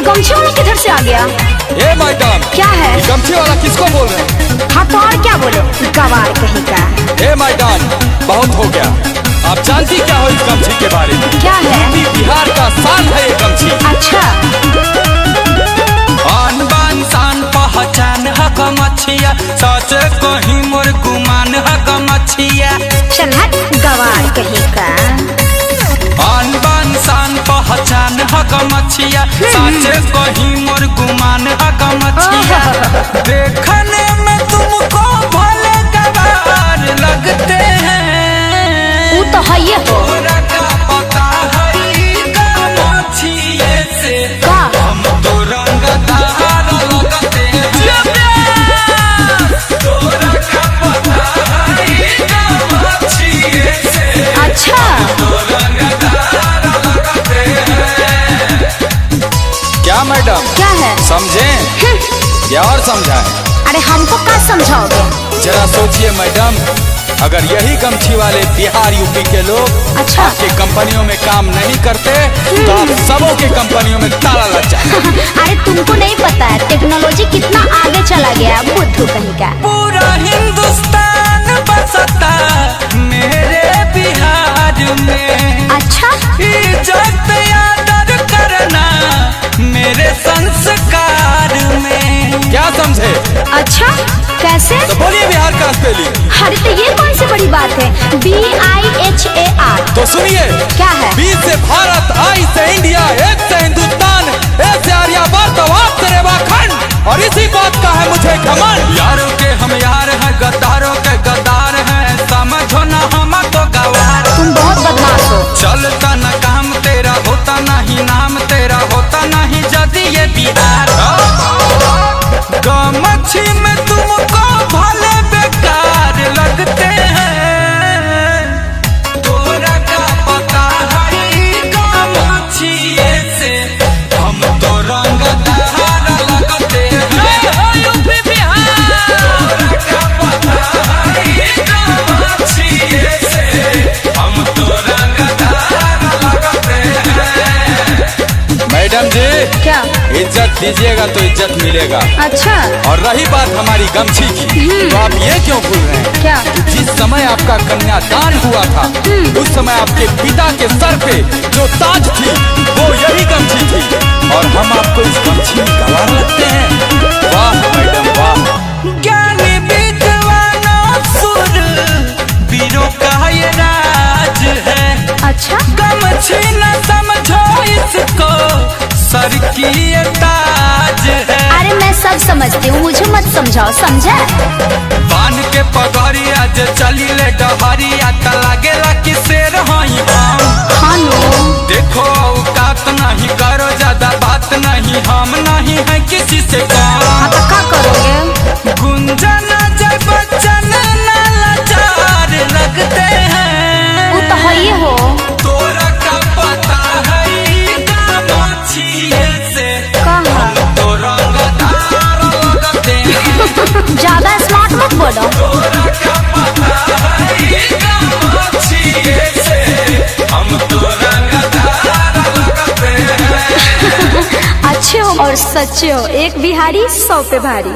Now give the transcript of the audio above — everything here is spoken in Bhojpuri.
गमछे वाला किधर से आ गया? ए मैडम, क्या है? गमछे वाला किसको बोल रहे हैं? हाँ तो और क्या बोले, गवार कहीं का। ए मैडम, बहुत हो गया। आप जानती क्या हो इस गमछी के बारे में? क्या है? बिहार का शान है ये गमछी। अच्छा। आन बान शान पहचान है गमछिया, सच कहीं मोर गुमान है गमछिया। चल हट गवार कहीं का। आन बान शान पहचान है गमछिया, सच कहीं मोर गुमान है गमछिया। देखने में तुमको भले गवार लगते हैं, वो तो है ये हो। तोरा का पता है गमछिए से का? हम तो रंगदार लगते हैं। तोरा का पता है गमछिए से अच्छा। तो रंगदार लगते हैं। क्या मैडम? क्या है? समझें या और समझाएं? अरे हमको क्या समझाओगे? जरा सोचिए मैडम, अगर यही गमछी वाले बिहार यूपी के लोग अच्छा। आपकी कंपनियों में काम नहीं करते तो आप सबों के कंपनियों में ताला लग जाए। अरे तुमको नहीं पता है टेक्नोलॉजी कितना आगे चला गया, बुद्धू कहीं का। पूरा हिंदुस्तान बसता मेरे बिहार में। अच्छा। इज्जत आदर करना मेरे संस्कार में। क्या समझे? अच्छा कैसे? तो बोलिए बिहार का स्पेलिंग। अरे तो ये कौन सी बड़ी बात है? BIHAR। तो सुनिए, क्या है? बी से भारत, आई से इंडिया, एच से हिंदुस्तान, ए से आर्यावर्त, वाप से रेवाखंड, और इसी बात का है मुझे घमंड। यारों के हम यार हैं, गद्दारों के गद्दार हैं, समझो ना हम तो गवार। तुम बहुत बदमाश हो। चलता न काम तेरा, होता नहीं नाम तेरा, होता नहीं यदि ये बिहार। गमछी में तुमको भले बेकार लगते हैं, तोरा का पता है गमछिए से हम तो रंगदार लगते हैं। यूपी बिहार। तोरा का पता है गमछिए से हम तो रंगदार लगते हैं। मैडम जी, क्या? इज्जत दीजिएगा तो इज्जत मिलेगा। अच्छा। और रही बात हमारी गमछी की, तो आप ये क्यों भूल रहे हैं? क्या? जिस समय आपका कन्यादान हुआ था उस समय आपके पिता के सर पे जो ताज थी वो यही गमछी थी, और हम आपको इस गमछी में गवार लगते हैं। वाह मैडम वाह। ज्ञानी विद्वानों सुर वीरों का ये राज है। अच्छा। गमछी न समझो इसको, सर की ये ताज है। अरे मैं सब समझती हूँ, मुझे मत समझाओ, समझा? बान के पगड़िया जे चली ले डहरिया त लागेला कि शेर हई हम। हाँ नो। देखो औकात नहीं, करो ज्यादा बात नहीं, हम नहीं है किसी से हाँ कम। तो क्या करोगे? गुंजन जय बच्चन न लाचार लगते हैं। वो तो है ये हो। तोरा का पता है गमछिए से कहाँ? तो रंगदार लगते हैं। ज्यादा स्मार्ट मत बोलो। तोरा का पता है गमछिए से हम तो रंगदार लगते हैं। अच्छे हो और सच्चे हो, एक बिहारी 100 पे भारी।